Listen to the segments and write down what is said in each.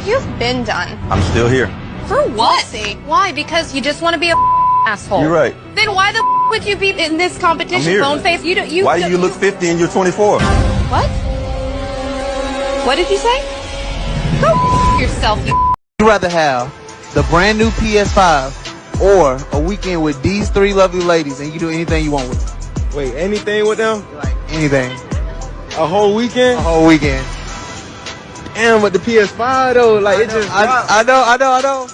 You've been done. I'm still here. For what? We'll see. Why? Because you just want to be a asshole. You're right. Then why the would you be in this competition, bone face? Why do you look 50 and you're 24? What? What did you say? Go yourself, you. You'd rather have the brand new PS5 or a weekend with these three lovely ladies and you can do anything you want with them? Wait, anything with them? Like anything. A whole weekend? A whole weekend. Damn, with the PS5 though, like it just. I know.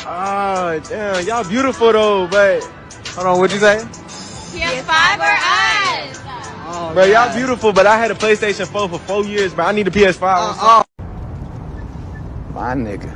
Oh, damn, y'all beautiful though, but. Hold on, what'd you say? PS5 or us? Oh, bro, y'all beautiful, but I had a PlayStation 4 for 4 years, bro. I need a PS5. My nigga.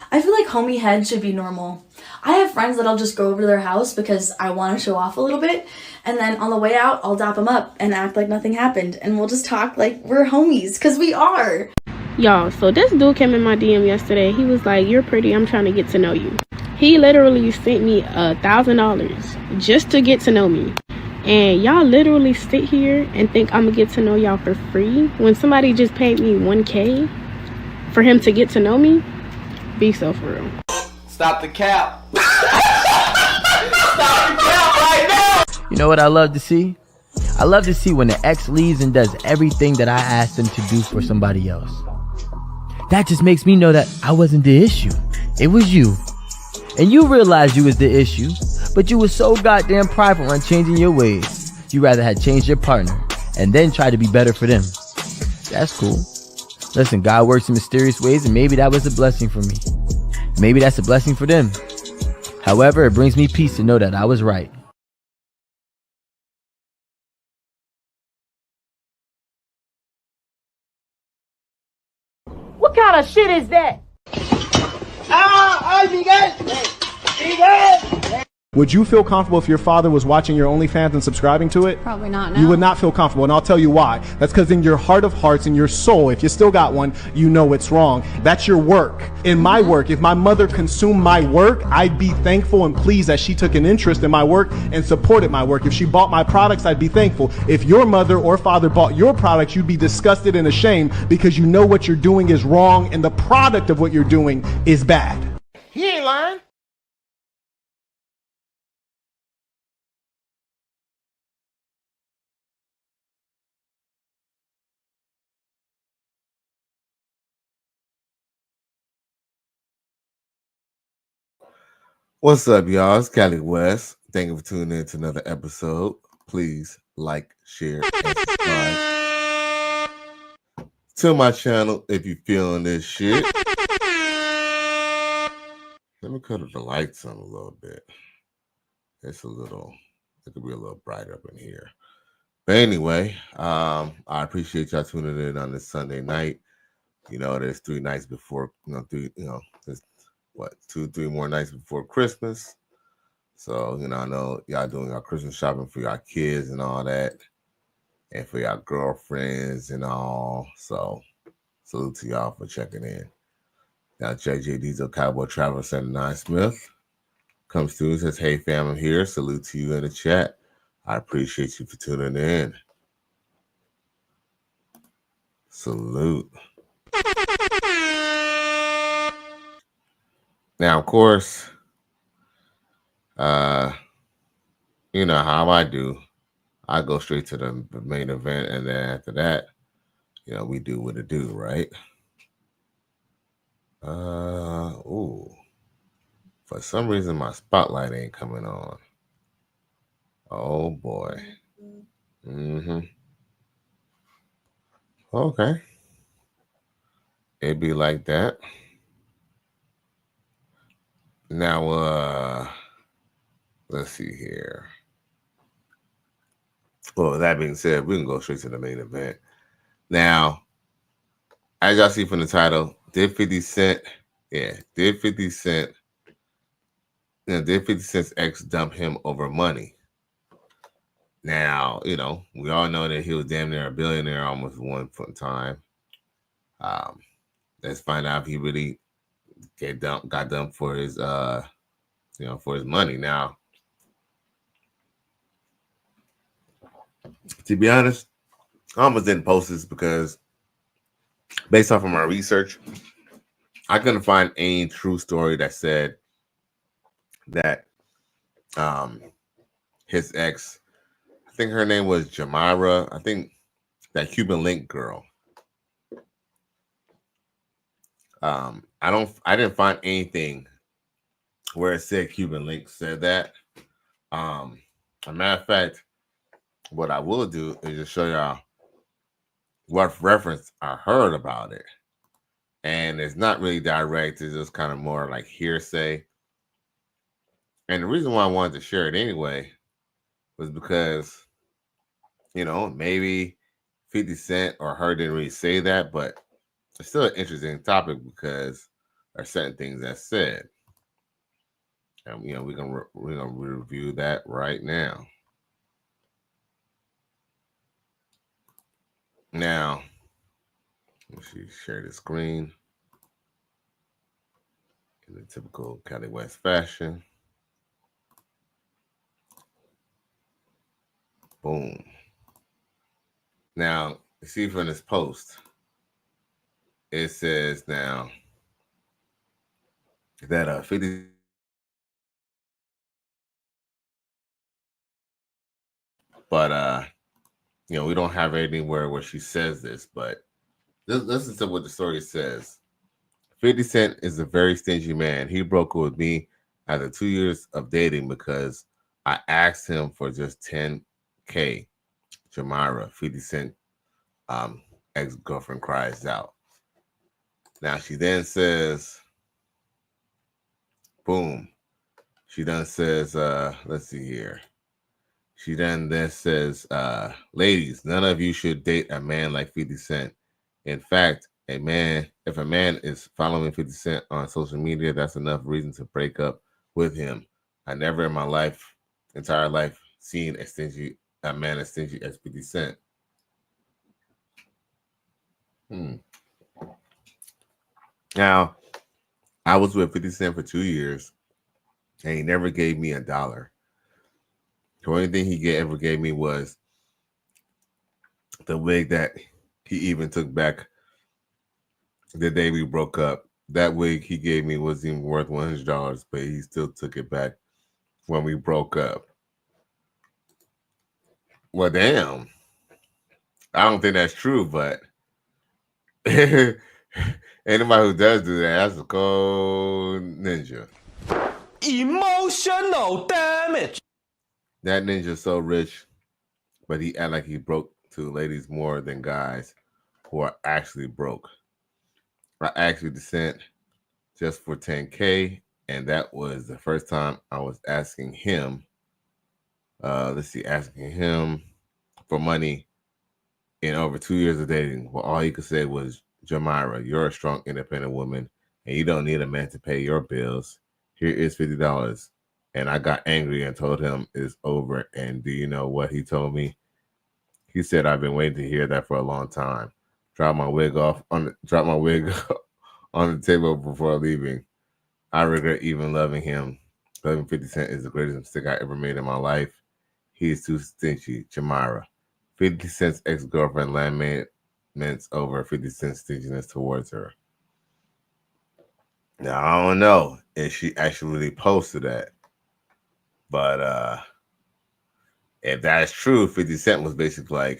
I feel like homie head should be normal. I have friends that I'll just go over to their house because I want to show off a little bit, and then on the way out, I'll dap them up and act like nothing happened, and we'll just talk like we're homies, because we are. Y'all, so this dude came in my DM yesterday. He was like, "You're pretty, I'm trying to get to know you." He literally sent me $1,000 just to get to know me. And y'all literally sit here and think I'm gonna get to know y'all for free when somebody just paid me $1K for him to get to know me? Be so for real. Stop the cap. Stop the cap right now. You know what I love to see? I love to see when the ex leaves and does everything that I asked them to do for somebody else. That just makes me know that I wasn't the issue. It was you. And you realized you was the issue, but you were so goddamn prideful on changing your ways. You rather had changed your partner and then try to be better for them. That's cool. Listen, God works in mysterious ways, and maybe that was a blessing for me. Maybe that's a blessing for them. However, it brings me peace to know that I was right. What kind of shit is that? Would you feel comfortable if your father was watching your OnlyFans and subscribing to it? Probably not, no. You would not feel comfortable, and I'll tell you why. That's because in your heart of hearts, in your soul, if you still got one, you know it's wrong. That's your work. In my work, if my mother consumed my work, I'd be thankful and pleased that she took an interest in my work and supported my work. If she bought my products, I'd be thankful. If your mother or father bought your products, you'd be disgusted and ashamed because you know what you're doing is wrong and the product of what you're doing is bad. He ain't lying. What's up, y'all? It's Cali West. Thank you for tuning in to another episode. Please like, share, and subscribe to my channel if you're feeling this shit. Let me cut the lights on a little bit. It could be a little brighter up in here. But anyway, I appreciate y'all tuning in on this Sunday night. You know, there's 3 nights before, there's 2-3 more nights before Christmas. So, I know y'all doing our Christmas shopping for y'all kids and all that, and for y'all girlfriends and all. So, salute to y'all for checking in. Now, JJ Diesel Cowboy Traveler 79 Smith comes through and says, "Hey fam, I'm here. Salute to you in the chat. I appreciate you for tuning in." Salute. Now, of course, you know how I do. I go straight to the main event, and then after that, we do what it do, right? For some reason, my spotlight ain't coming on. Oh, boy. Okay. It'd be like that. Now, let's see here. Well, that being said, we can go straight to the main event. Now, as y'all see from the title, did 50 Cent, did 50 Cent's ex dump him over money? Now, we all know that he was damn near a billionaire almost at one point in time. Let's find out if he really got dumped for his for his money. Now, to be honest, I almost didn't post this because based off of my research, I couldn't find any true story that said that his ex, I think her name was Jamira, I think that Cuban Link girl. I didn't find anything where it said Cuban Link said that. As a matter of fact, what I will do is just show y'all what reference I heard about it. And it's not really direct, it's just kind of more like hearsay. And the reason why I wanted to share it anyway was because, maybe 50 Cent or her didn't really say that, but it's still an interesting topic because there are certain things that said. And, we're gonna review that right now. Now, let's see, share the screen in the typical Cali West fashion. Boom. Now, you see from this post, it says now that 50, but we don't have anywhere where she says this, but listen to what the story says. 50 Cent is a very stingy man. He broke up with me after 2 years of dating because I asked him for just $10K. Jamira, 50 Cent ex-girlfriend cries out. Now she then says, boom. She then says, let's see here. She then says, ladies, none of you should date a man like 50 Cent. In fact, if a man is following 50 Cent on social media, that's enough reason to break up with him. I never in my entire life, seen a man as stingy as 50 Cent. Now, I was with 50 Cent for 2 years, and he never gave me $1. The only thing he ever gave me was the wig that he even took back the day we broke up. That wig he gave me wasn't even worth $100, but he still took it back when we broke up. Well, damn. I don't think that's true, but anybody who does do that, that's a cold ninja. Emotional damage. That ninja's so rich, but he act like he broke to ladies more than guys who are actually broke. I asked 50 Cent just for $10K, and that was the first time I was asking him. Asking him for money in over 2 years of dating. Well, all he could say was, Jamira, you're a strong, independent woman, and you don't need a man to pay your bills. Here is $50. And I got angry and told him it's over. And do you know what he told me? He said, I've been waiting to hear that for a long time. Drop my wig on the table before leaving. I regret even loving him. Loving 50 Cent is the greatest mistake I ever made in my life. He is too stingy. Jamira. 50 Cent's ex-girlfriend laments over 50 Cent's stinginess towards her. Now, I don't know if she actually posted that. But if that's true, 50 Cent was basically like,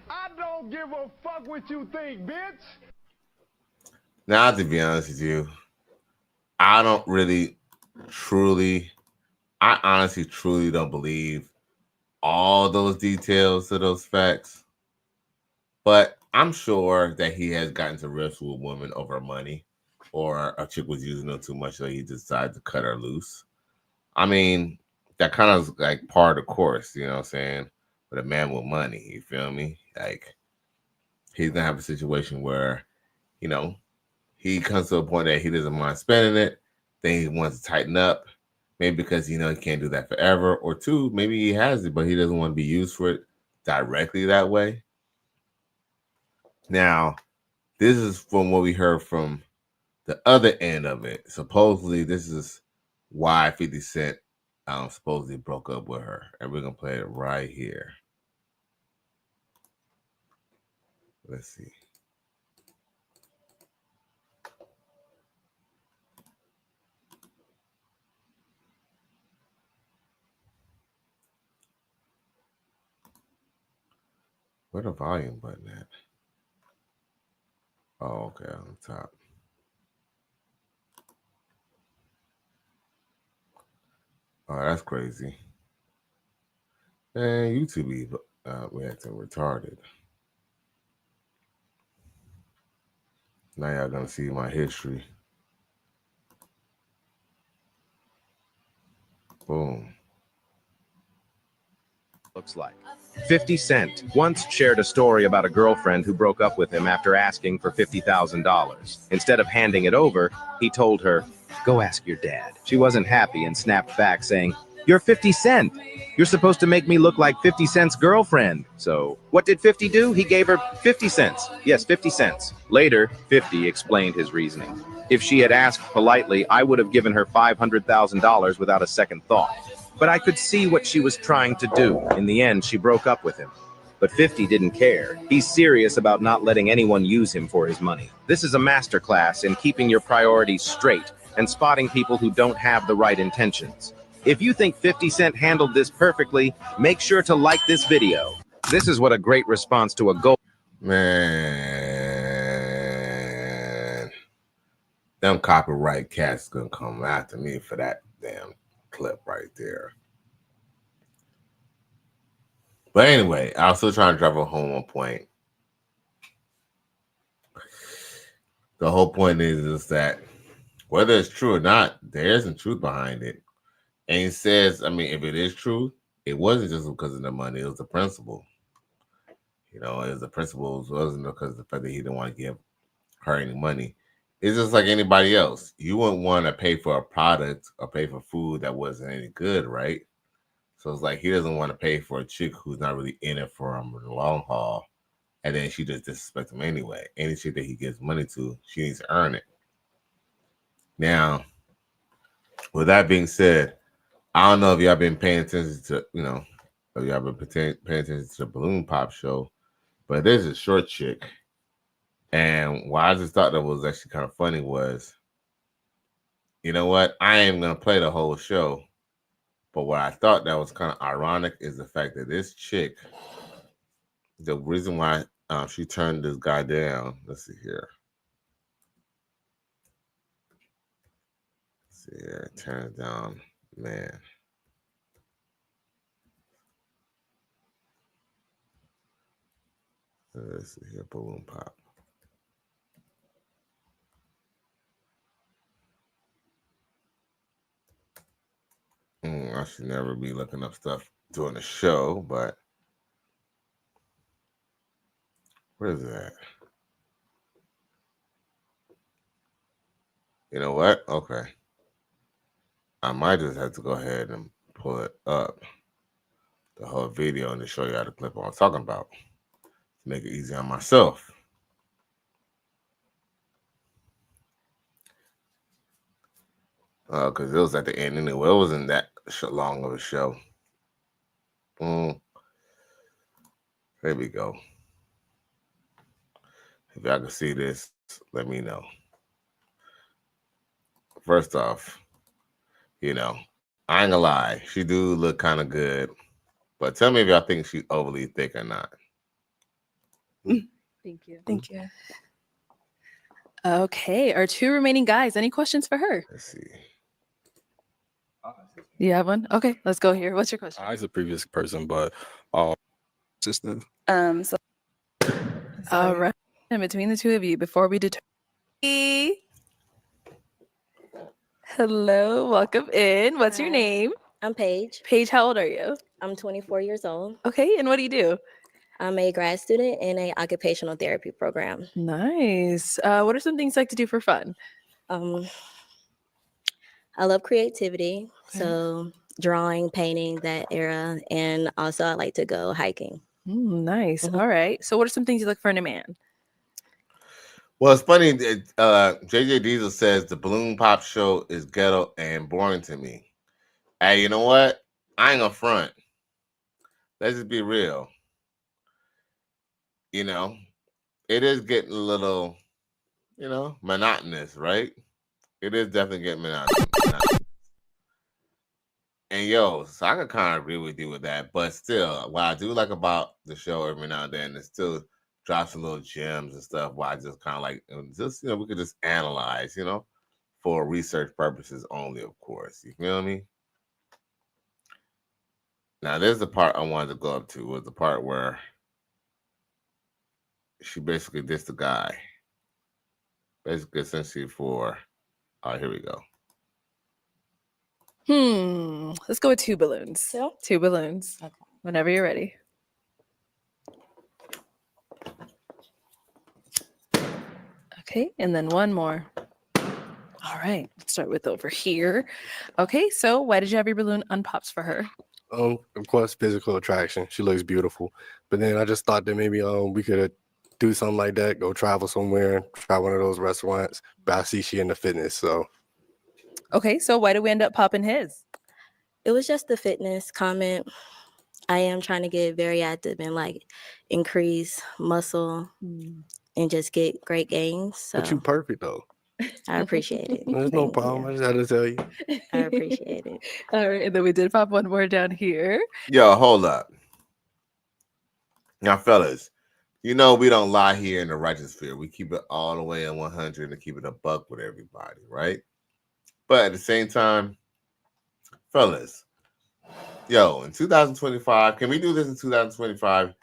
I don't give a fuck what you think, bitch. Now, to be honest with you, I honestly truly don't believe all those details to those facts. But I'm sure that he has gotten to riffs with a woman over money, or a chick was using him too much, so he decided to cut her loose. I mean, that kind of is like part of the course, you know what I'm saying? with a man with money. You feel me? Like, he's gonna have a situation where, you know, he comes to a point that he doesn't mind spending it. Then he wants to tighten up, maybe because he can't do that forever, or two, maybe he has it, but he doesn't want to be used for it directly that way. Now, this is from what we heard from the other end of it. Supposedly, this is why 50 Cent supposedly broke up with her, and we're gonna play it right here. Let's see. Where the volume button at? Oh, okay, on the top. Oh, that's crazy. Man, YouTube reacting retarded. Now y'all gonna see my history. Boom. Looks like 50 Cent once shared a story about a girlfriend who broke up with him after asking for $50,000. Instead of handing it over, he told her, "Go ask your dad." She wasn't happy and snapped back saying, "You're 50 Cent. You're supposed to make me look like 50 Cent's girlfriend." So what did 50 do? He gave her 50 cents. Yes, 50 cents. Later, 50 explained his reasoning. If she had asked politely, I would have given her $500,000 without a second thought. But I could see what she was trying to do. In the end, she broke up with him. But 50 didn't care. He's serious about not letting anyone use him for his money. This is a masterclass in keeping your priorities straight and spotting people who don't have the right intentions. If you think 50 Cent handled this perfectly, make sure to like this video. This is what a great response to a goal. Man, them copyright cats gonna come after me for that damn clip right there. But anyway, I was still trying to drive home one point. The whole point is that whether it's true or not, there isn't truth behind it. And he says, I mean, if it is true, it wasn't just because of the money, it was the principle. It was the principle. It wasn't because of the fact that he didn't want to give her any money. It's just like anybody else. You wouldn't want to pay for a product or pay for food that wasn't any good, right? So it's like he doesn't want to pay for a chick who's not really in it for him in the long haul. And then she just disrespects him anyway. Any chick that he gives money to, she needs to earn it. Now, with that being said, I don't know if y'all been paying attention to, if y'all been paying attention to the Balloon Pop show, but there's a short chick. And why I just thought that was actually kind of funny was, you know what? I ain't going to play the whole show. But what I thought that was kind of ironic is the fact that this chick, the reason why she turned this guy down, let's see here. Let's see here, turn it down, man. Let's see here, Balloon Pop. I should never be looking up stuff during the show, but where is that? You know what? Okay. I might just have to go ahead and pull it up, the whole video, and to show you how the clip I'm talking about. To make it easy on myself. Because it was at the end anyway. It wasn't that long of a show. There we go. If y'all can see this, let me know. First off, I ain't gonna lie. She do look kind of good. But tell me if y'all think she's overly thick or not. Thank you. Thank you. Okay, our two remaining guys. Any questions for her? Let's see. You have one? Okay, let's go here. What's your question? I was a previous person, but sister. So all right. And between the two of you, before we determine, hello, welcome in. What's your name? I'm Paige. Paige, how old are you? I'm 24 years old. Okay, and what do you do? I'm a grad student in a occupational therapy program. Nice. What are some things you like to do for fun? I love creativity, so drawing, painting, that era, and also I like to go hiking. Nice. All right. So, what are some things you look for in a man? Well, it's funny. JJ Diesel says the balloon pop show is ghetto and boring to me. Hey, you know what? I ain't gonna front. Let's just be real. You know, it is getting a little, monotonous, right? It is definitely getting monotonous. And so I can kind of agree with you with that. But still, what I do like about the show every now and then, it still drops some little gems and stuff. Where I just kind of like, we could just analyze, for research purposes only, of course. You feel me? Now, there's the part I wanted to go up to, was the part where she basically dissed the guy. Basically, essentially for, here we go. Let's go with 2 balloons. 2 balloons. Okay. Whenever you're ready. Okay, and then one more. All right, let's start with over here. Okay, so why did you have your balloon unpops for her? Of course, physical attraction. She looks beautiful. But then I just thought that maybe we could do something like that, go travel somewhere, try one of those restaurants. But I see she into fitness, so. Okay, so why did we end up popping his? It was just the fitness comment. I am trying to get very active and like increase muscle and just get great gains. So. But you perfect though. I appreciate it. There's no problem. I just had to tell you. I appreciate it. All right, and then we did pop one more down here. Yo, hold up. Now, fellas, we don't lie here in the righteous sphere. We keep it all the way at 100 and keep it a buck with everybody, right? But at the same time, fellas, in 2025, can we do this in 2025?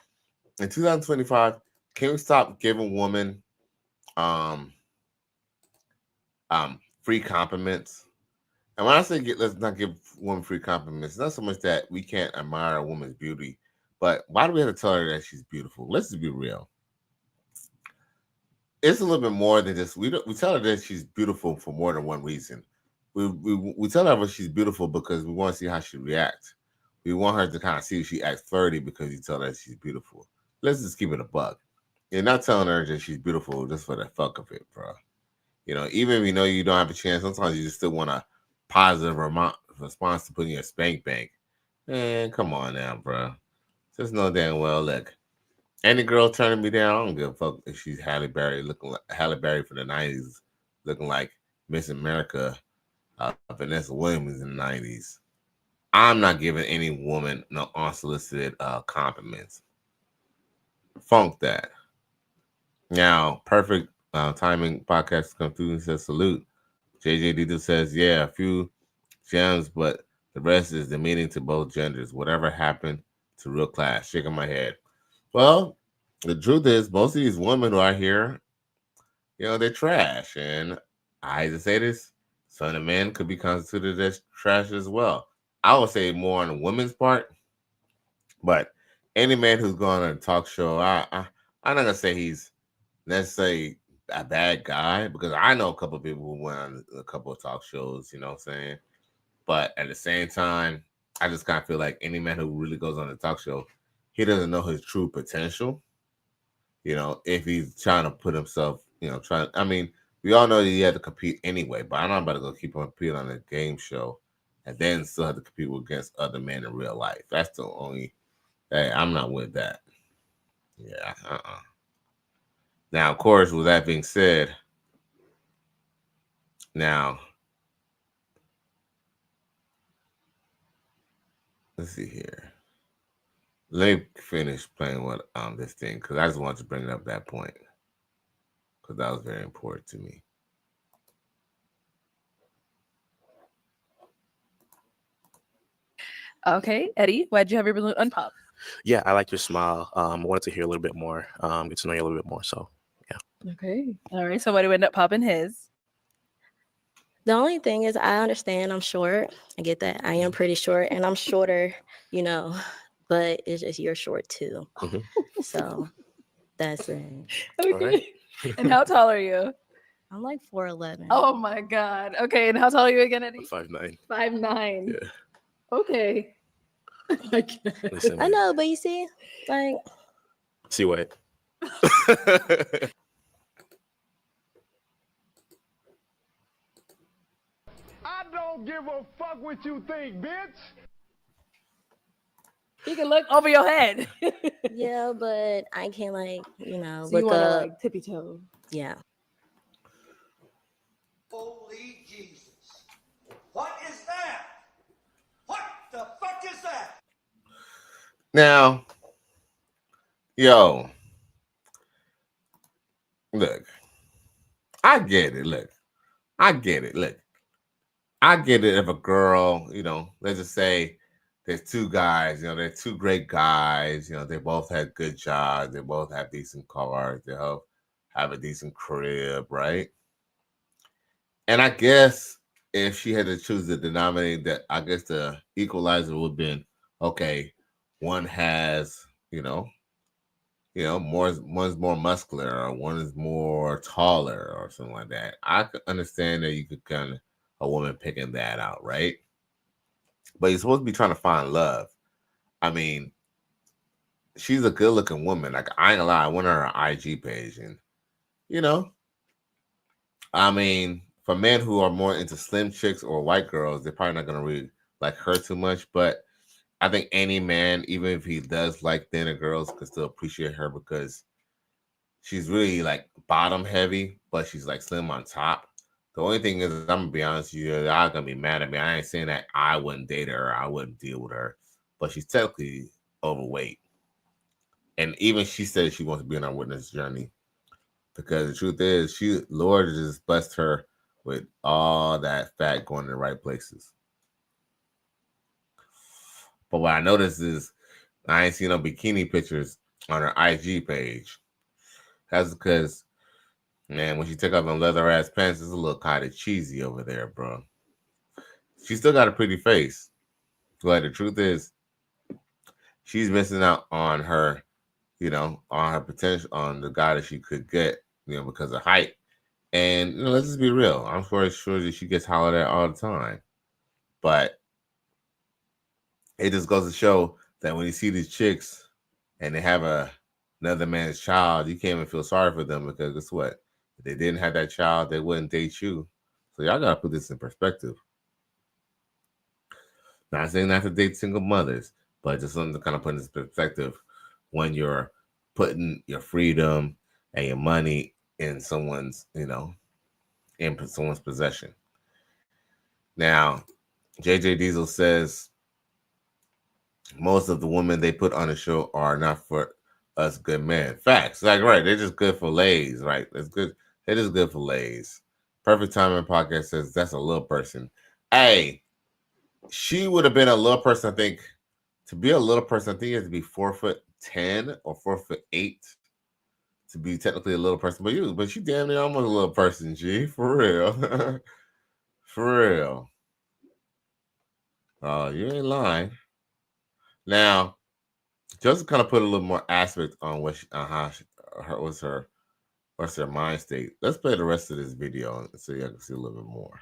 In 2025, can we stop giving women free compliments? And when I say let's not give women free compliments, it's not so much that we can't admire a woman's beauty, but why do we have to tell her that she's beautiful? Let's just be real. It's a little bit more than just we tell her that she's beautiful for more than one reason. We tell her she's beautiful because we want to see how she reacts. We want her to kind of see if she acts flirty because you tell her that she's beautiful. Let's just keep it a buck. You're not telling her that she's beautiful just for the fuck of it, bro. Even if you know you don't have a chance, sometimes you just still want a positive response to putting your spank bank. Man, come on now, bro. Just know damn well, look, any girl turning me down, I don't give a fuck if she's Halle Berry, looking like Halle Berry from the 90s, looking like Miss America, Vanessa Williams in the 90s. I'm not giving any woman no unsolicited compliments. Funk that. Now, perfect timing podcast come through and says salute. JJ Dito says, yeah, a few gems, but the rest is demeaning to both genders. Whatever happened to real class? Shaking my head. Well, the truth is, most of these women who are here, they're trash. And I hate to say this, some of the men could be constituted as trash as well. I would say more on the women's part, but any man who's going on a talk show, I'm not gonna say he's necessarily a bad guy, because I know a couple of people who went on a couple of talk shows, you know what I'm saying? But at the same time, I just kind of feel like any man who really goes on a talk show, he doesn't know his true potential. If he's trying to put himself, we all know that he had to compete anyway, but I'm not about to go keep on competing on a game show and then still have to compete against other men in real life. That's the only, I'm not with that. Yeah, Now, of course, with that being said, now, let's see here. Let me finish playing with this thing, because I just wanted to bring it up at that point, because that was very important to me. Okay, Eddie, why'd you have your balloon unpop? Yeah, I like your smile. I wanted to hear a little bit more, get to know you a little bit more. So, yeah. Okay. All right. So why do we end up popping his? The only thing is, I understand I'm short. I get that. I am pretty short, and I'm shorter, but it's just you're short too. So that's it. Okay. And how tall are you? I'm like 4'11". Oh my God. Okay. And how tall are you again, Eddie? 5'9". 5'9". Yeah. Okay. Listen, I know, but you see, like, see what? I don't give a fuck what you think, bitch. You can look over your head. yeah, but I can't So you look want to up. like tippy toe. Yeah. Holy Jesus. What is that? What the fuck is that? Now, yo, look, I get it. Look, I get it. Look, I get it if a girl, let's just say there's two guys, they're two great guys, they both had good jobs, they both have decent cars, they both have a decent crib, right? And I guess if she had to choose the denominator, I guess the equalizer would have been, okay, one has, one's more muscular or one is more taller or something like that. I could understand that you could kind of a woman picking that out, right? But you're supposed to be trying to find love. I mean, she's a good looking woman. Like, I ain't gonna lie, I went on her IG page and I mean, for men who are more into slim chicks or white girls, they're probably not gonna really like her too much. But I think any man, even if he does like thinner girls, could still appreciate her because she's really like bottom heavy, but she's like slim on top. The only thing is, I'm gonna be honest with you, y'all gonna be mad at me. I ain't saying that I wouldn't date her, or I wouldn't deal with her, but she's technically overweight. And even she said she wants to be on our witness journey because the truth is, Lord just blessed her with all that fat going in the right places. But what I noticed is I ain't seen no bikini pictures on her IG page. That's because, man, when she took off them leather ass pants, it's a little kind of cheesy over there, bro. She still got a pretty face. But the truth is, she's missing out on her, on her potential, on the guy that she could get, because of height. And let's just be real. I'm sure that she gets hollered at all the time. But it just goes to show that when you see these chicks and they have another man's child, you can't even feel sorry for them because guess what? If they didn't have that child, they wouldn't date you. So y'all gotta put this in perspective. Not saying not to date single mothers, but just something to kind of put in perspective when you're putting your freedom and your money in someone's, in someone's possession. Now, JJ Diesel says most of the women they put on the show are not for us good men. Facts. Like, right. They're just good for lays, right? That's good. They're just good for lays. Perfect Timing Podcast says that's a little person. Hey, she would have been a little person, I think. To be a little person, I think you have to be 4'10" or 4'8" to be technically a little person. But she damn near almost a little person, G. For real. For real. Oh, you ain't lying. Now, just to kind of put a little more aspect on what what's her mind state. Let's play the rest of this video so you can see a little bit more.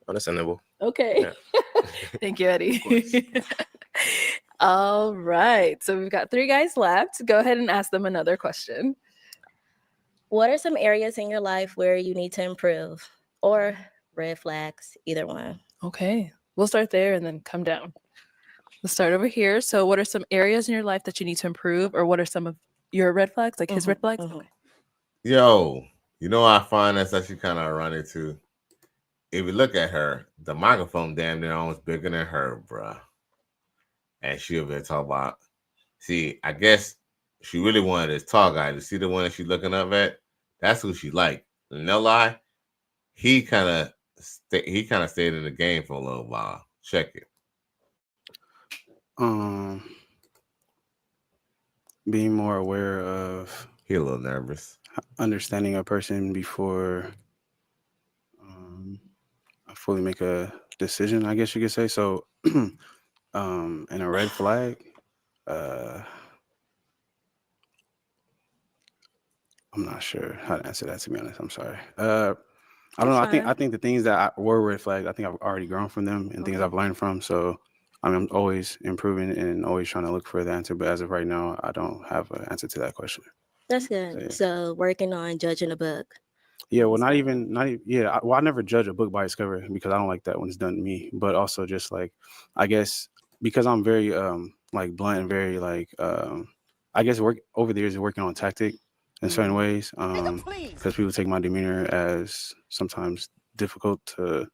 Understandable. Okay. Yeah. Thank you, Eddie. All right. So we've got 3 guys left. Go ahead and ask them another question. What are some areas in your life where you need to improve, or red flags, either one? Okay. We'll start there and then come down. Let's start over here. So what are some areas in your life that you need to improve, or what are some of your red flags, like his red flags? Okay. Yo, I find that's actually kind of ironic too. If you look at her, the microphone damn near almost bigger than her, bruh. And she'll be talking about, see, I guess she really wanted this tall guy. To see the one that she's looking up at, that's who she liked. No lie, he kind of stayed in the game for a little while. Check it. Being more aware of. He a little nervous. Understanding a person before fully make a decision, I guess you could say. So, and a red flag, I'm not sure how to answer that, to be honest. I'm sorry. I don't know. I think the things that were red flags, I think I've already grown from them and things I've learned from. So I'm always improving and always trying to look for the answer. But as of right now, I don't have an answer to that question. That's good. So working on judging a book. Yeah, well, not even. Yeah, I never judge a book by its cover because I don't like that when it's done to me. But also, just like, I guess because I'm very like blunt and very like I guess work over the years of working on tactic in certain ways because people take my demeanor as sometimes difficult to,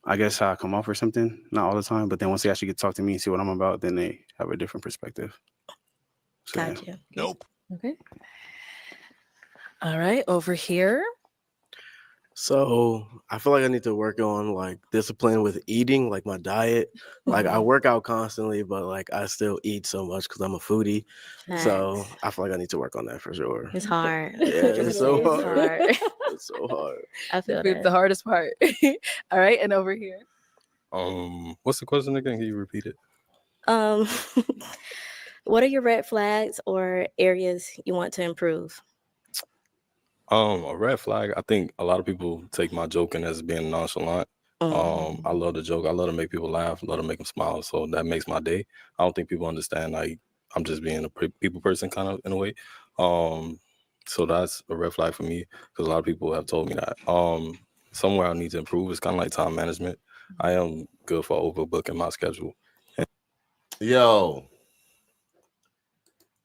I guess, how I come off or something. Not all the time, but then once they actually get to talk to me and see what I'm about, then they have a different perspective. So, Gotcha. yeah. Nope. Okay. All right, over here. So I feel like I need to work on like discipline with eating, like my diet. Like I work out constantly, but like I still eat so much because I'm a foodie. So I feel like I need to work on that for sure. It's hard. Yeah, it's so It's hard. hard. It's so hard. I feel It's the that. hardest part. All right, and over here. What's the question again? Can you repeat it? What are your red flags or areas you want to improve? A red flag. I think a lot of people take my joking as being nonchalant. I love to joke. I love to make people laugh. I love to make them smile. So that makes my day. I don't think people understand. Like I'm just being a people person, kind of in a way. So that's a red flag for me because a lot of people have told me that. Somewhere I need to improve is kind of like time management. I am good for overbooking my schedule. Yo,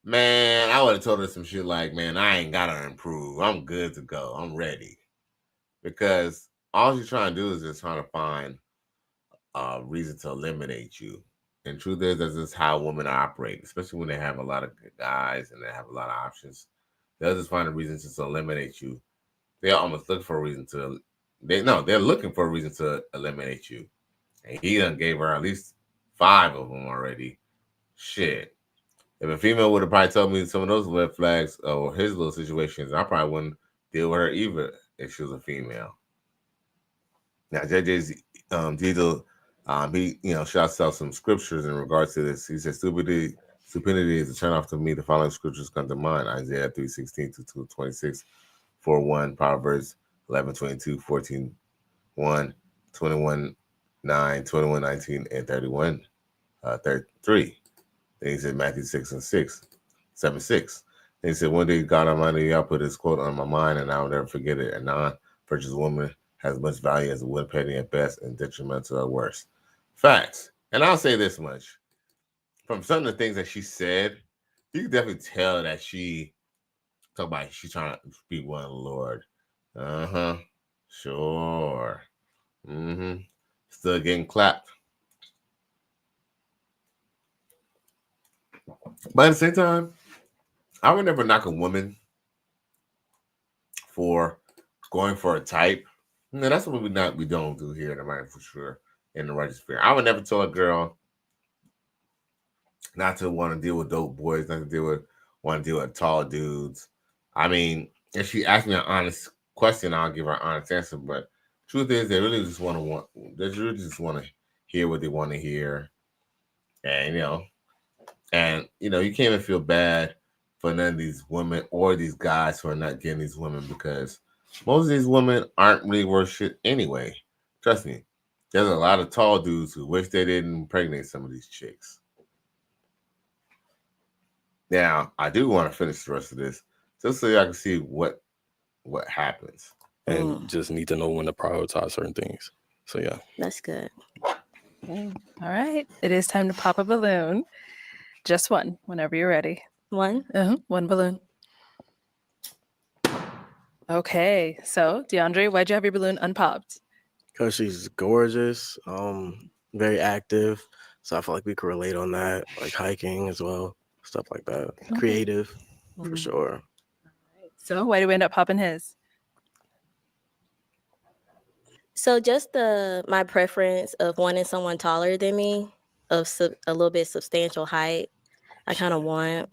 man, I would have told her some shit like, man, I ain't gotta improve. I'm good to go. I'm ready. Because all she's trying to do is just trying to find a reason to eliminate you. And truth is, that's just how women operate, especially when they have a lot of good guys and they have a lot of options. They'll just find a reason just to eliminate you. They almost look for a reason to. They're looking for a reason to eliminate you. And he done gave her at least 5 of them already. Shit. If a female would have probably told me some of those red flags or his little situations, I probably wouldn't deal with her either if she was a female. Now, JJ's Diesel, he shouts out some scriptures in regards to this. He says, stupidity is a turn off to me. The following scriptures come to mind: Isaiah 3:16 to 2:26, 4:1, Proverbs 11:22, 14:1, 21:9, 21:19, and 31:3. Then he said Matthew 6:6. Then he said, one day God Almighty, I'll put this quote on my mind and I'll never forget it. A non-virtuous woman has as much value as a wood penny at best and detrimental at worst. Facts. And I'll say this much. From some of the things that she said, you can definitely tell that she's trying to be one of the Lord. Sure. Still getting clapped. But at the same time, I would never knock a woman for going for a type. No, that's what we don't do here in America for sure. In the righteous fear, I would never tell a girl not to want to deal with dope boys, want to deal with tall dudes. I mean, if she asks me an honest question, I'll give her an honest answer. But truth is, they really just want to hear what they want to hear, and you can't even feel bad for none of these women or these guys who are not getting these women because most of these women aren't really worth shit anyway. Trust me, there's a lot of tall dudes who wish they didn't impregnate some of these chicks. Now, I do want to finish the rest of this just so y'all can see what happens. And just need to know when to prioritize certain things. So, yeah. That's good. Okay. All right. It is time to pop a balloon. Just one, whenever you're ready. One? One balloon. Okay. So, DeAndre, why'd you have your balloon unpopped? Because she's gorgeous, very active. So I feel like we could relate on that, like hiking as well, stuff like that. Okay. Creative, for sure. So why do we end up popping his? So just my preference of wanting someone taller than me, of a little bit substantial height, I kind of want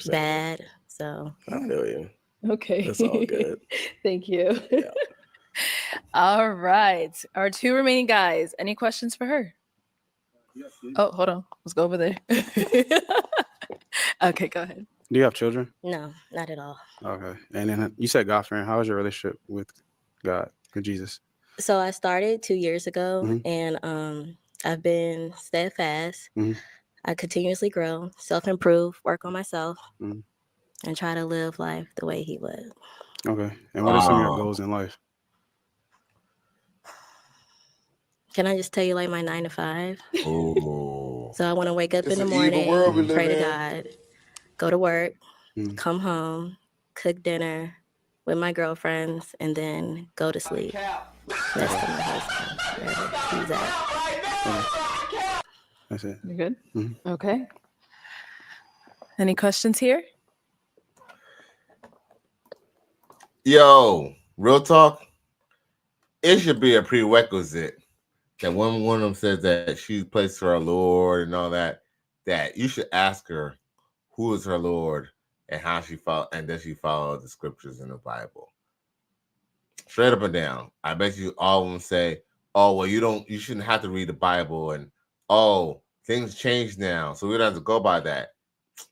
bad. So I feel you. Okay. It's all good. Thank you. Yeah. All right. Our 2 remaining guys. Any questions for her? Oh, hold on. Let's go over there. Okay, go ahead. Do you have children? No, not at all. Okay. And then you said God friend. How was your relationship with God, with Jesus? So I started 2 years ago, Mhm. and I've been steadfast. Mhm. I continuously grow, self-improve, work on myself, Mhm. and try to live life the way he would. Okay. And what are some of your Wow. goals in life? Can I just tell you like my 9 to 5? Ooh. So I want to wake up It's in the an evil world we morning, live pray to in. God, go to work, Mm. come home, cook dinner with my girlfriends, and then go to sleep. Rest of my husband, wherever he's at. That's it. You're good? Mhm. Okay. Any questions here? Yo, real talk. It should be a prerequisite that when one of them says that she placed her Lord and all that, that you should ask her who is her Lord and how she follow, and does she follow the scriptures in the Bible? Straight up and down. I bet you all of them say, "Oh, well, you shouldn't have to read the Bible," and "Oh, things change now, so we don't have to go by that."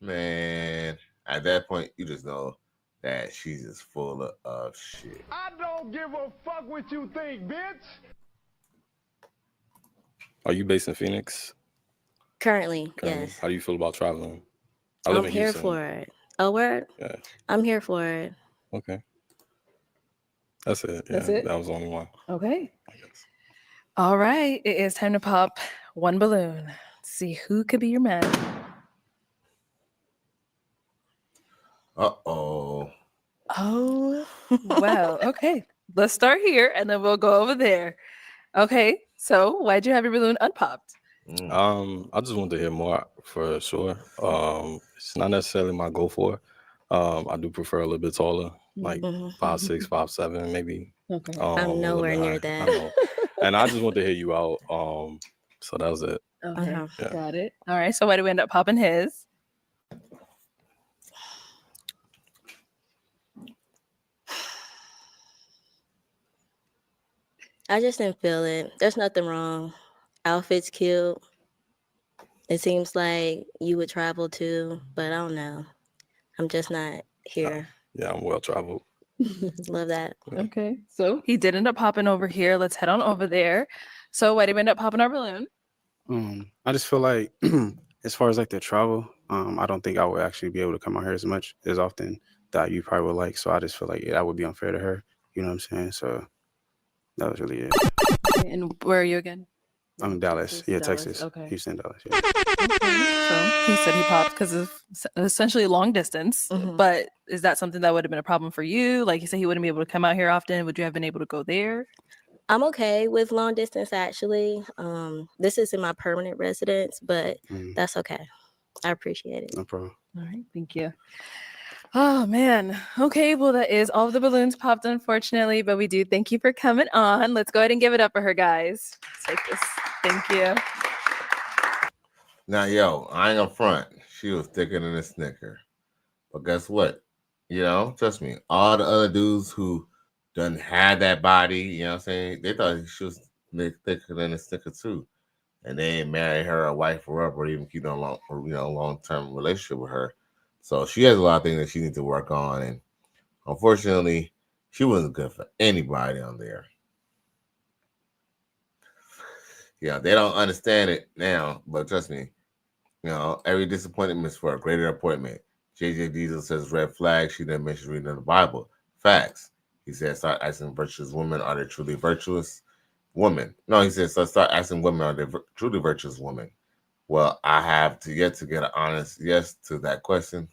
Man, at that point, you just know that she's just full of shit. I don't give a fuck what you think, bitch. Are you based in Phoenix? Currently, Okay. yes. How do you feel about traveling? I live I'm in here Houston. for it. Oh, word? Yeah. I'm here for it. Okay. That's it. Yeah, That's it? that was the only one. Okay. All right. It is time to pop one balloon. Let's see who could be your man. Uh-oh. Oh, well, okay. Let's start here and then we'll go over there. Okay. So why'd you have your balloon unpopped? I just want to hear more for sure. It's not necessarily my goal for. I do prefer a little bit taller, like 5'6", 5'7", maybe. Okay. A I'm little nowhere bit near higher. that. I know. And I just want to hear you out. So that was it. Okay. Uh-huh. Got it. All right. So why did we end up popping his? I just didn't feel it. There's nothing wrong. Outfit's cute. It seems like you would travel too, but I don't know. I'm just not here. Yeah, I'm well traveled. Love that. Okay. So he did end up popping over here. Let's head on over there. So why did we end up popping our balloon? I just feel like as far as like the travel, I don't think I would actually be able to come out here as often that you probably would like. So I just feel like that would be unfair to her. You know what I'm saying? So that was really it. And where are you again? I'm in Dallas. Yeah, Dallas, Texas. okay. Houston, Dallas. Yeah. So he said he popped because of essentially long distance. But is that something that would have been a problem for you? Like you said, he wouldn't be able to come out here often. Would you have been able to go there? I'm okay with long distance actually. This isn't my permanent residence, but that's okay. I appreciate it. No problem. All right, thank you. Oh man. Okay, well that is all of the balloons popped, unfortunately, but we do thank you for coming on. Let's go ahead and give it up for her, guys. Let's take this. Thank you. Now, yo, I ain't gonna front. She was thicker than a Snicker. But guess what? You know, trust me, all the other dudes who done had that body, you know what I'm saying? They thought she was thicker than a Snicker too. And they ain't marry her or wife her up or even keep on long-term relationship with her. So she has a lot of things that she needs to work on. And unfortunately, she wasn't good for anybody on there. Yeah, they don't understand it now, but trust me, every disappointment is for a greater appointment. JJ Diesel says red flag. She didn't mention reading the Bible. Facts. He said start asking virtuous women, are they truly virtuous women? No, he said start asking women, are they truly virtuous women? Well, I have yet to get an honest yes to that question.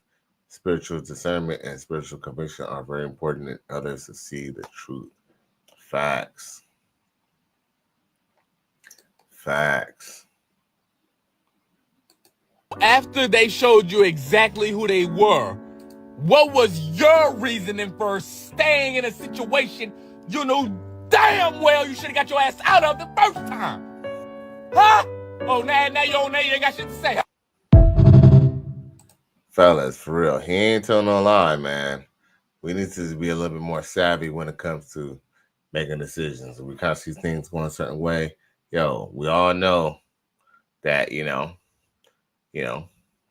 Spiritual discernment and spiritual conviction are very important in others to see the truth. Facts. Facts. After they showed you exactly who they were, what was your reasoning for staying in a situation you knew damn well you should have got your ass out of the first time? Huh? Oh, now you ain't got shit to say. Fellas, for real, he ain't telling no lie, man. We need to be a little bit more savvy when it comes to, making decisions. We kind of see things going a certain way. Yo, we all know that,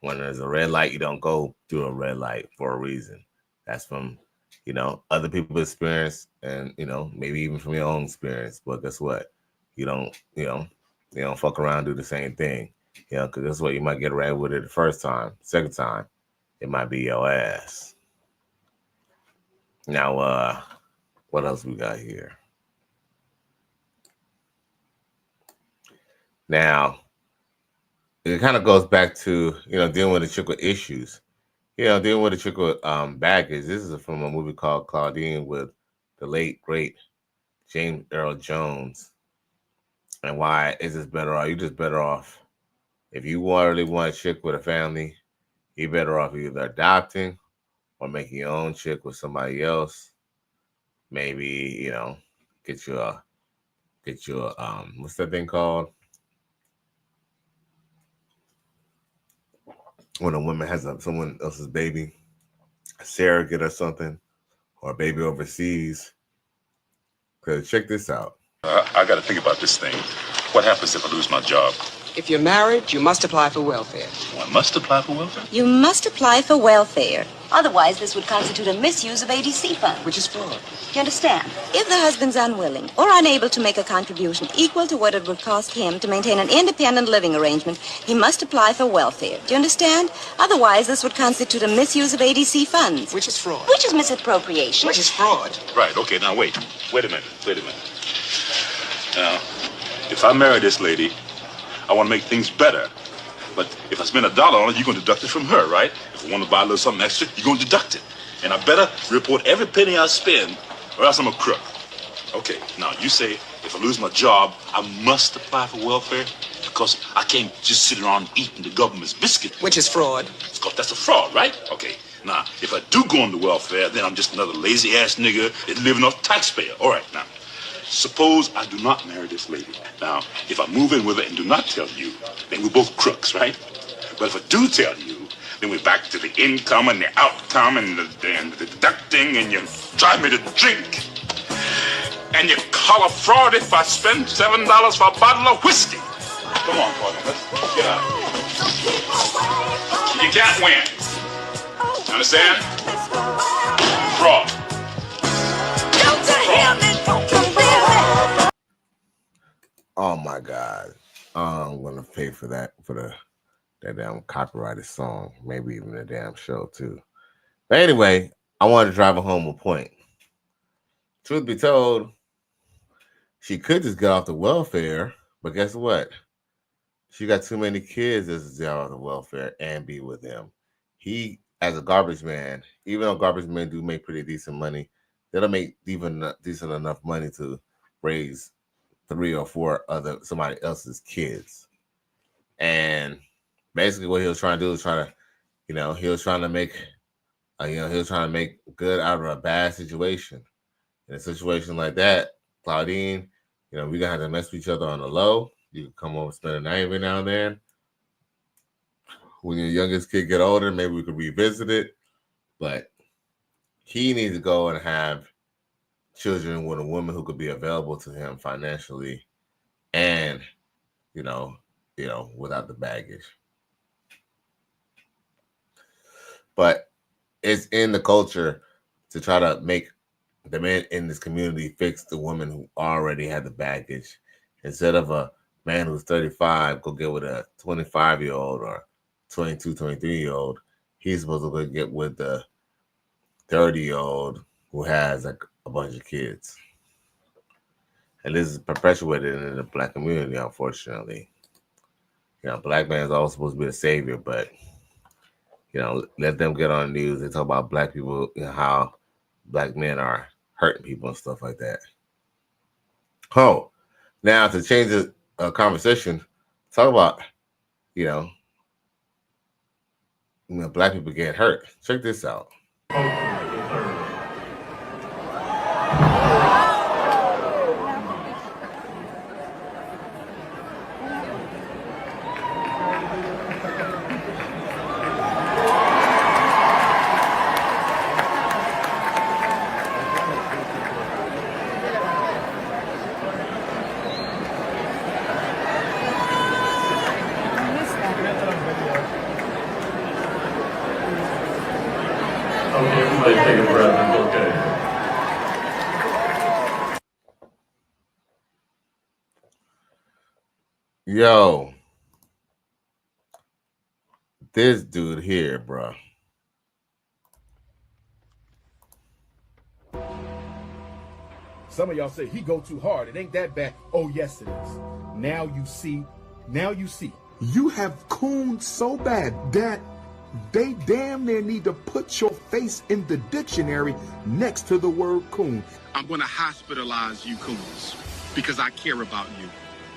when there's a red light, you don't go through a red light for a reason. That's from, other people's experience and, maybe even from your own experience. But guess what? You don't fuck around and do the same thing. Because that's what you might get away with it the first time. Second time, it might be your ass. Now, what else we got here? Now, it kind of goes back to, dealing with a chick with issues. Dealing with a chick with baggage. This is from a movie called Claudine with the late, great James Earl Jones. And why is this better off? You're just better off. If you really want a chick with a family, you're better off either adopting or making your own chick with somebody else. Maybe, get your what's that thing called? When a woman has someone else's baby, a surrogate or something, or a baby overseas. Because check this out. I got to think about this thing. What happens if I lose my job? If you're married, you must apply for welfare. Oh, I must apply for welfare? You must apply for welfare. Otherwise, this would constitute a misuse of ADC funds. Which is fraud. You understand? If the husband's unwilling or unable to make a contribution equal to what it would cost him to maintain an independent living arrangement, he must apply for welfare. Do you understand? Otherwise, this would constitute a misuse of ADC funds. Which is fraud. Which is misappropriation. Which is fraud. Right, okay, now wait a minute. Now, if I marry this lady, I want to make things better. But if I spend $1 on it, you're going to deduct it from her, right? If I want to buy a little something extra, you're going to deduct it. And I better report every penny I spend, or else I'm a crook. Okay, now you say if I lose my job, I must apply for welfare because I can't just sit around eating the government's biscuit. Which is fraud. That's a fraud, right? Okay, now, if I do go into welfare, then I'm just another lazy-ass nigga that's living off taxpayer. All right, now. Suppose I do not marry this lady. Now, if I move in with her and do not tell you, then we're both crooks, right? But if I do tell you, then we're back to the income and the outcome and the deducting, and you drive me to drink. And you call a fraud if I spend $7 for a bottle of whiskey. Come on, partner, let's get out. You can't win. Understand? Fraud. Oh my God. I'm gonna pay for that that damn copyrighted song. Maybe even the damn show too. But anyway, I wanted to drive home a point. Truth be told, she could just get off the welfare, but guess what? She got too many kids as get off the welfare and be with him. He, as a garbage man, even though garbage men do make pretty decent money, they don't make even decent enough money to raise 3 or 4 somebody else's kids. And basically what he was trying to do is he was trying to make good out of a bad situation. In a situation like that, Claudine, we're gonna have to mess with each other on the low. You can come over and spend a night every now and then. When your youngest kid get older, maybe we could revisit it. But he needs to go and have children with a woman who could be available to him financially and, without the baggage. But it's in the culture to try to make the men in this community fix the woman who already had the baggage. Instead of a man who's 35, go get with a 25-year-old or 22, 23-year-old, he's supposed to go get with the 30-year-old who has a bunch of kids. And this is perpetuated in the Black community, unfortunately. Black man is always supposed to be the savior, but, let them get on the news and talk about Black people, how Black men are hurting people and stuff like that. Oh, now to change the conversation, talk about, Black people get hurt. Check this out. Yo, this dude here, bro. Some of y'all say he go too hard. It ain't that bad. Oh, yes, it is. Now you see. Now you see. You have cooned so bad that they damn near need to put your face in the dictionary next to the word coon. I'm going to hospitalize you coons because I care about you.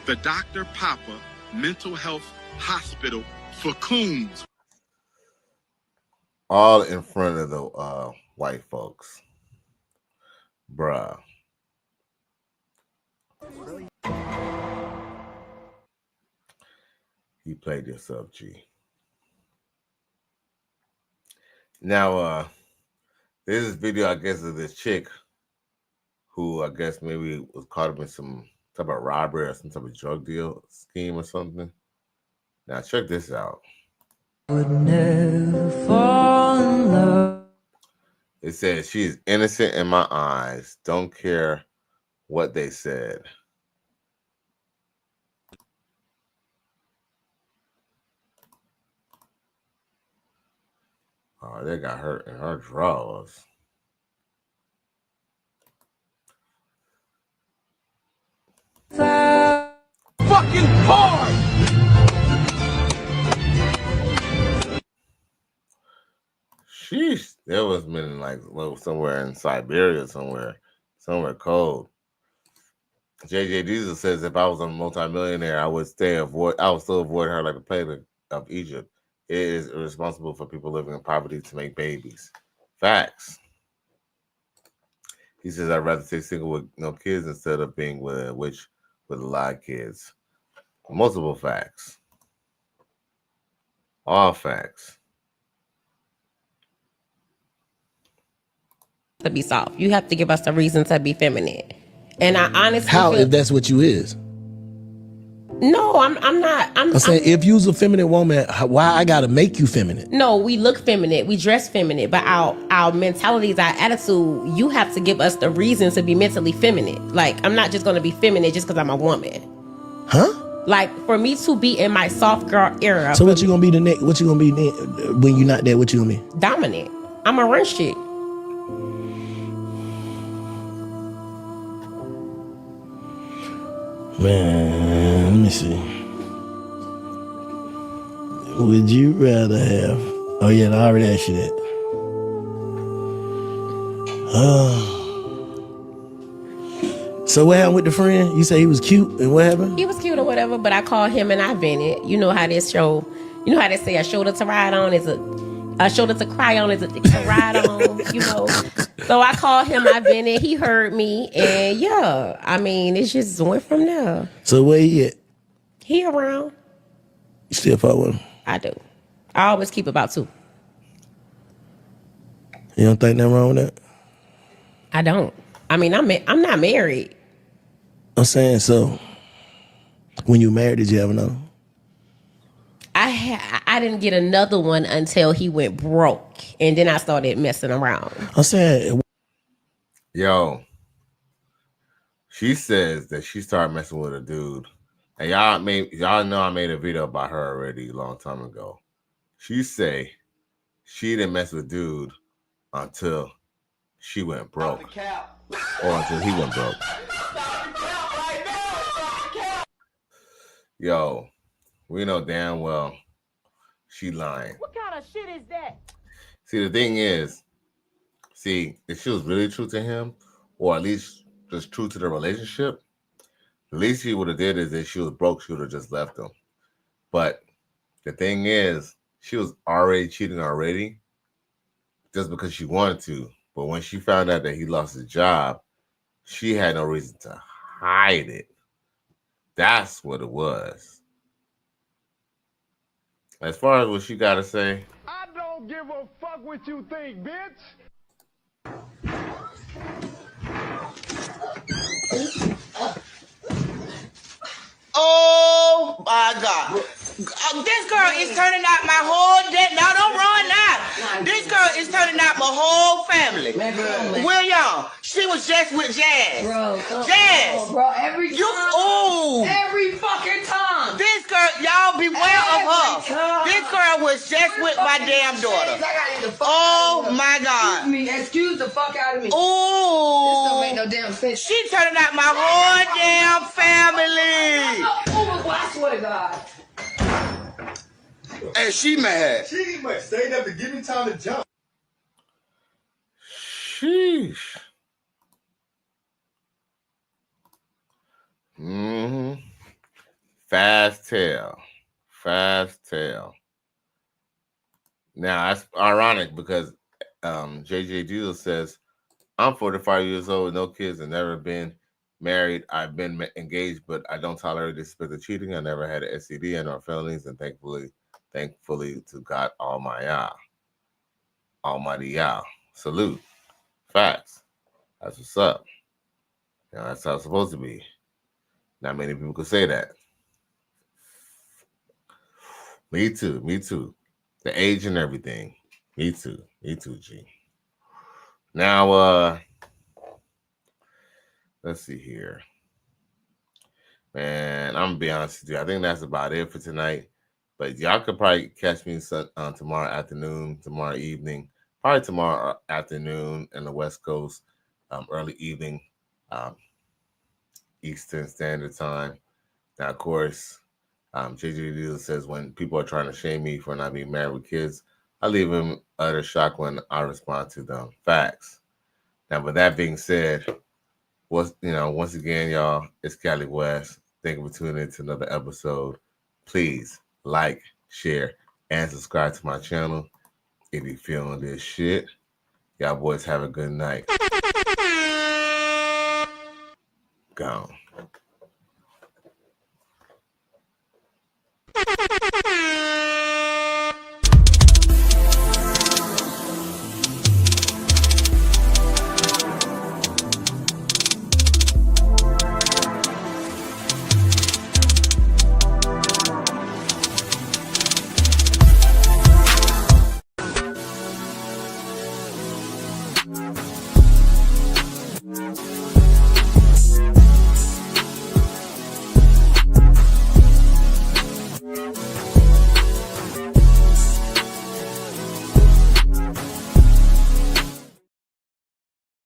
The Dr. Papa Mental Health Hospital for coons. All in front of the white folks. Bruh. You played yourself, G. Now, this video, I guess, of this chick who I guess maybe was caught up in some type of robbery or some type of drug deal scheme or something. Now, check this out. Would never fall in love. It says she is innocent in my eyes. Don't care what they said. Oh, they got her in her drawers. Fucking hard! Sheesh, there was men like somewhere in Siberia, somewhere cold. JJ Diesel says if I was a multimillionaire, I would still avoid her like the plague of Egypt. It is irresponsible for people living in poverty to make babies. Facts. He says I'd rather stay single with no kids instead of being with a witch with a lot of kids. Multiple facts. All facts. To be soft, you have to give us a reason to be feminine. And I honestly how feel, if that's what you is? No, I'm not. I'm saying if you's a feminine woman, why I gotta make you feminine? No, we look feminine, we dress feminine, but our mentalities, our attitude, you have to give us the reason to be mentally feminine. Like, I'm not just gonna be feminine just because I'm a woman. Huh? Like, for me to be in my soft girl era. So what you gonna be the next? What you gonna be when you're not there? What you gonna be? Dominant. I'm a run shit. Man, let me see. Would you rather have? Oh yeah, I already asked you that. So what happened with the friend? You say he was cute, and what happened? He was cute or whatever, but I called him and I vented. You know how this show, you know how they say a shoulder to ride on is a shoulder to cry on is a to ride on, you know. So I called him, I vented, he heard me, and yeah, I mean, it just went from there. So where he at? He around. You still fuck with him? I do. I always keep about 2. You don't think nothing wrong with that? I don't. I mean, I'm not married. I'm saying, so when you married, did you have another? I didn't get another one until he went broke, and then I started messing around. I'm saying, yo, she says that she started messing with a dude, and y'all know I made a video about her already a long time ago. She say she didn't mess with dude until she went broke, or until he went broke. Yo, we know damn well she lying. What kind of shit is that? See, the thing is, if she was really true to him, or at least just true to the relationship, the least she would have did is if she was broke, she would have just left him. But the thing is, she was already cheating already, just because she wanted to. But when she found out that he lost his job, she had no reason to hide it. That's what it was. As far as what she got to say, I don't give a fuck what you think, bitch. Oh my God. This girl is turning out my whole day. No, don't run now. This girl is turning out my whole family. Will y'all? She was just with Jazz. Jazz. Bro, every time. Every fucking time. This girl, y'all beware of her. This girl was just with my damn daughter. Oh my God. Excuse the fuck out of me. Ooh. This don't make no damn sense. She turning out my whole damn family. Oh, I swear to God. And she mad. She ain't much. Stayed up to give me time to jump. Sheesh. Mm-hmm. Fast tail. Now that's ironic because JJ Deal says, I'm 45 years old, no kids, and never been married. I've been engaged, but I don't tolerate this bit of cheating. I never had an STD and or felonies, and thankfully to God Almighty Yah. Salute. Facts. That's what's up. That's how it's supposed to be. Not many people could say that. Me too. The age and everything. Me too, G. Now, let's see here. Man, I'm gonna be honest with you. I think that's about it for tonight. But y'all could probably catch me tomorrow afternoon, tomorrow evening, probably tomorrow afternoon in the West Coast, early evening, Eastern Standard Time. Now, of course, JJ Deal says when people are trying to shame me for not being married with kids, I leave them utter shock when I respond to them. Facts. Now, with that being said, once again, y'all, it's Cali West. Thank you for tuning in to another episode. Please like, share, and subscribe to my channel if you're feeling this shit. Y'all boys have a good night. Gone.